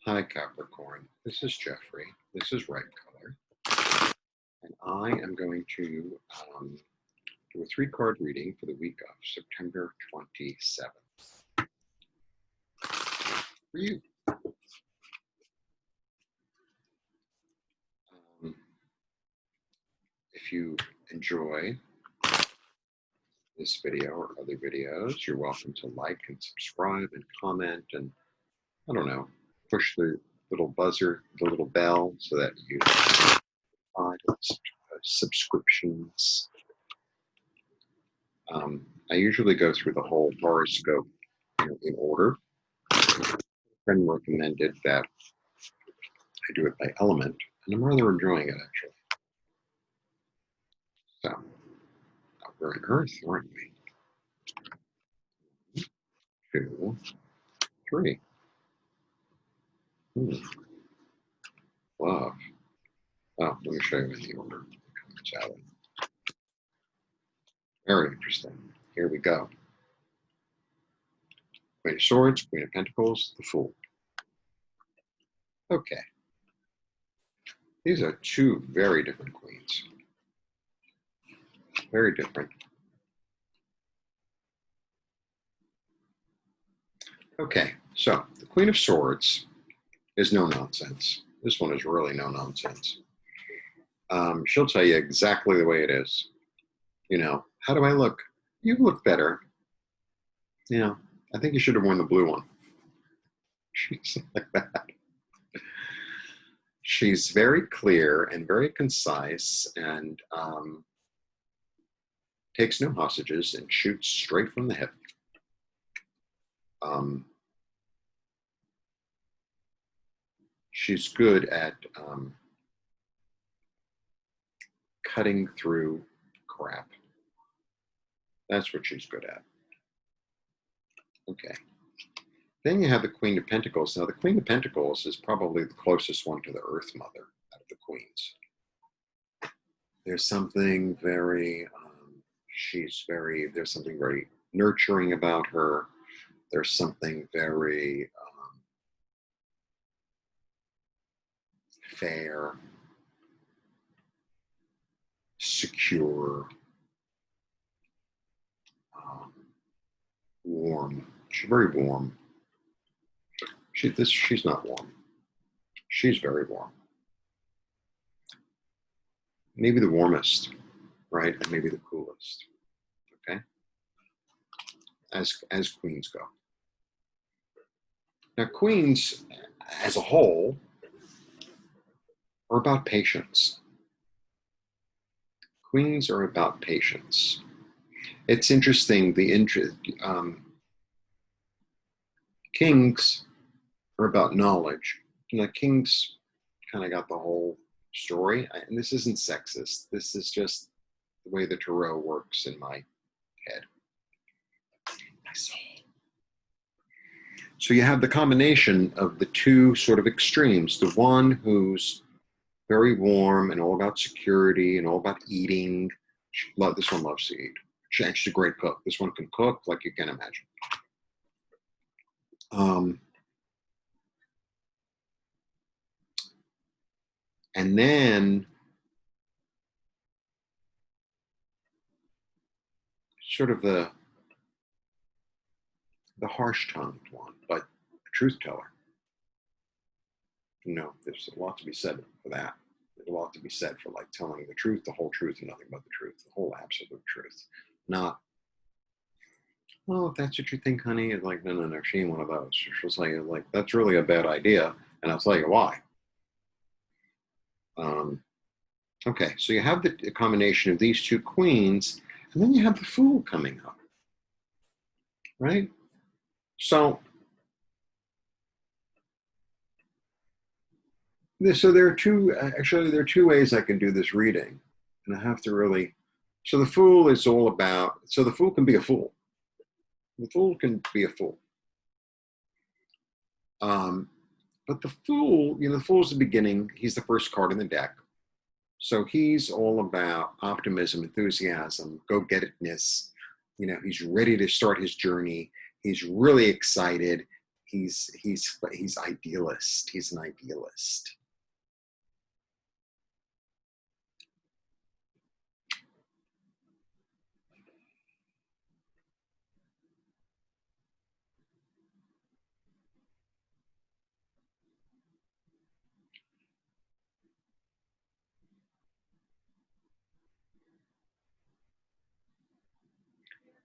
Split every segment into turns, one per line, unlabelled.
Hi Capricorn, this is Jeffrey, this is Ripecolor, and I am going to do a 3-card reading for the week of September 27th. For you. If you enjoy this video or other videos, you're welcome to like and subscribe and comment and, I don't know, push the little buzzer, the little bell, so that you find subscriptions. I usually go through the whole horoscope in order. A friend recommended that I do it by element, and I'm rather enjoying it, actually. So, we're in Earth, aren't we? 1, 2, 3. Love. Oh, let me show you in the order it comes out. Very interesting. Here we go. Queen of Swords, Queen of Pentacles, the Fool. Okay. These are two very different queens. Very different. Okay, so the Queen of Swords is no nonsense. This one is really no nonsense. She'll tell you exactly the way it is. You know, how do I look? You look better. You know, I think you should have worn the blue one. She's like that. She's very clear and very concise and takes no hostages and shoots straight from the hip. She's good at cutting through crap. That's what she's good at. Okay. Then you have the Queen of Pentacles. Now, the Queen of Pentacles is probably the closest one to the Earth Mother out of the queens. There's something very, there's something very nurturing about her. There's something very fair, secure, warm. She's very warm. She's not warm. She's very warm. Maybe the warmest, right? And maybe the coolest. Okay? As queens go. Now, queens as a whole are about patience. Queens are about patience. It's interesting, kings are about knowledge. You know, kings kind of got the whole story. And this isn't sexist. This is just the way the tarot works in my head, my soul. So you have the combination of the two sort of extremes. The one who's very warm and all about security and all about eating. This one loves to eat. She's a great cook. This one can cook like you can imagine. And then sort of the harsh-tongued one, but a truth teller. You know, there's a lot to be said for that. There's a lot to be said for like telling the truth, the whole truth, and nothing but the truth, the whole absolute truth. Not, oh, if that's what you think, honey. It's like, no, she ain't one of those. She'll say, like, that's really a bad idea, and I'll tell you why. Okay, so you have the combination of these two queens, and then you have the Fool coming up, right? So there are two ways I can do this reading, and I have to really. So the Fool is all about. So the Fool can be a fool. The Fool can be a fool. But the Fool, you know, the Fool's the beginning. He's the first card in the deck. So he's all about optimism, enthusiasm, go-get-itness. You know, he's ready to start his journey. He's really excited. he's idealist. He's an idealist.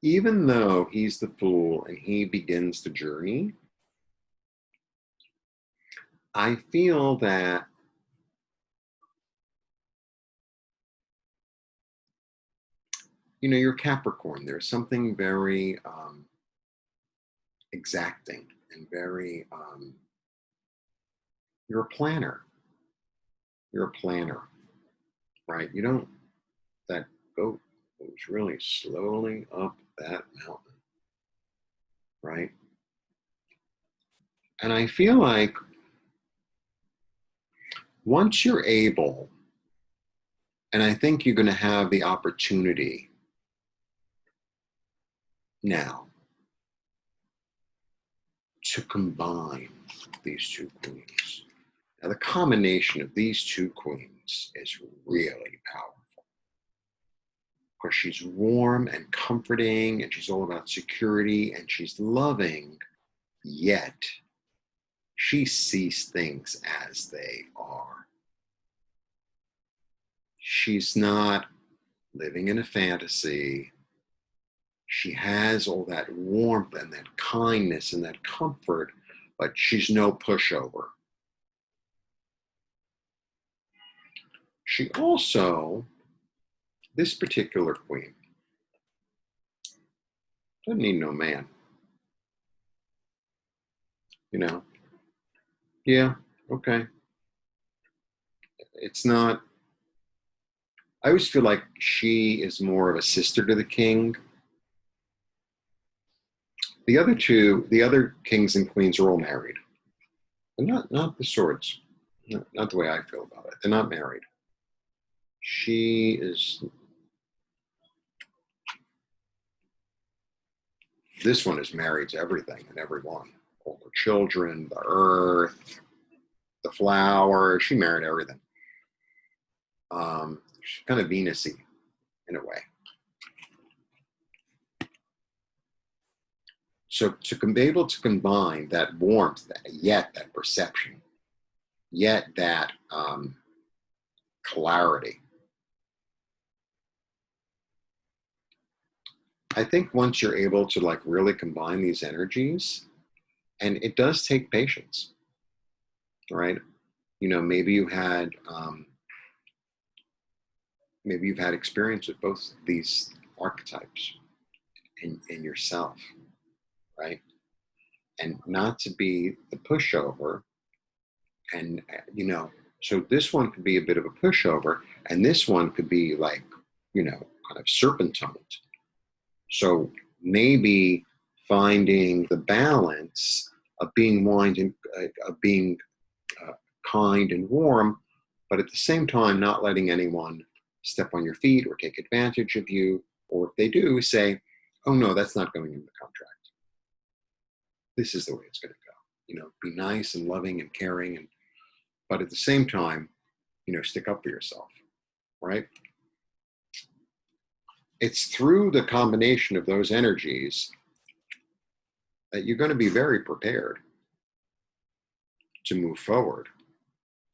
Even though he's the fool and he begins the journey, I feel that you're Capricorn. There's something very exacting and very you're a planner. You're a planner, right? You don't that goat goes really slowly up that mountain, right? And I feel like once you're able, and I think you're going to have the opportunity now to combine these two queens. Now, the combination of these two queens is really powerful because she's warm and comforting, and she's all about security, and she's loving, yet she sees things as they are. She's not living in a fantasy. She has all that warmth and that kindness and that comfort, but she's no pushover. She also, this particular queen, doesn't need no man. Yeah, okay. It's not, I always feel like she is more of a sister to the king. The other kings and queens are all married. But not the swords. Not the way I feel about it. They're not married. This one is married to everything and everyone. All her children, the earth, the flowers. She married everything. She's kind of Venus-y in a way. So to be able to combine that warmth, yet that perception, yet that clarity, I think once you're able to like really combine these energies, and it does take patience, right? Maybe you've had experience with both these archetypes in yourself, right? And not to be the pushover, and so this one could be a bit of a pushover, and this one could be like kind of serpentined. So maybe finding the balance of being kind and warm, but at the same time not letting anyone step on your feet or take advantage of you, or if they do, say, oh no, that's not going in the contract. This is the way it's going to go. Be nice and loving and caring, but at the same time, stick up for yourself, right? It's through the combination of those energies that you're going to be very prepared to move forward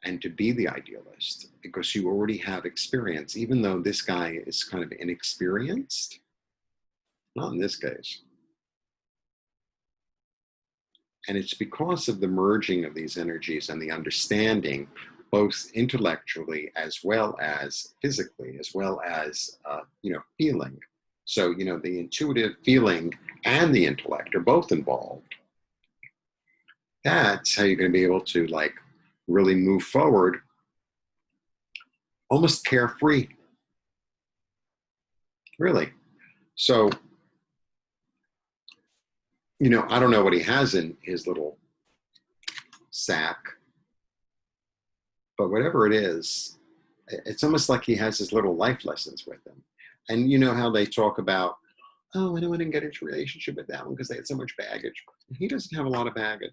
and to be the idealist, because you already have experience, even though this guy is kind of inexperienced. Not in this case. And it's because of the merging of these energies and the understanding, both intellectually as well as physically, as well as feeling. So the intuitive feeling and the intellect are both involved. That's how you're going to be able to like really move forward, almost carefree. Really. So I don't know what he has in his little sack, but whatever it is, it's almost like he has his little life lessons with him. And you know how they talk about oh, I know I didn't get into a relationship with that one because they had so much baggage. He doesn't have a lot of baggage.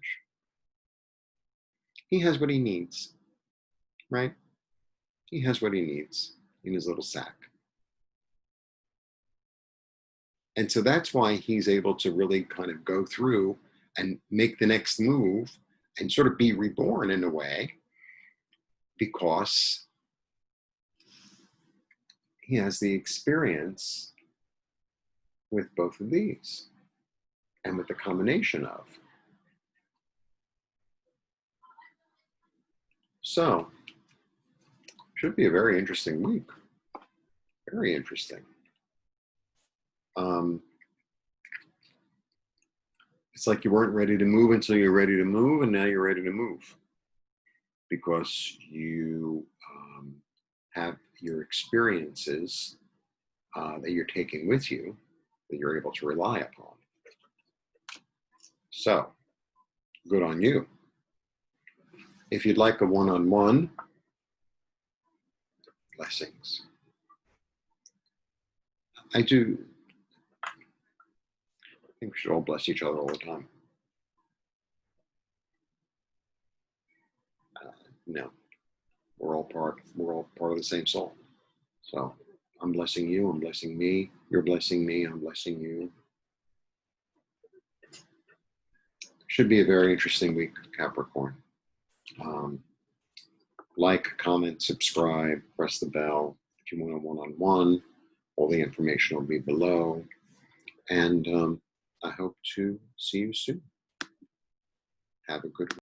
He has what he needs, right? He has what he needs in his little sack. And so that's why he's able to really kind of go through and make the next move and sort of be reborn in a way, because he has the experience with both of these and with the combination of. So, should be a very interesting week. Very interesting. It's like you weren't ready to move until you're ready to move, and now you're ready to move because you have your experiences that you're taking with you that you're able to rely upon. So, good on you. If you'd like a one-on-one, blessings. I think we should all bless each other all the time. No, we're all part of the same soul. So I'm blessing you, I'm blessing me, you're blessing me, I'm blessing you. Should be a very interesting week, Capricorn. Like, comment, subscribe, press the bell. If you want a one-on-one, all the information will be below. And I hope to see you soon. Have a good week.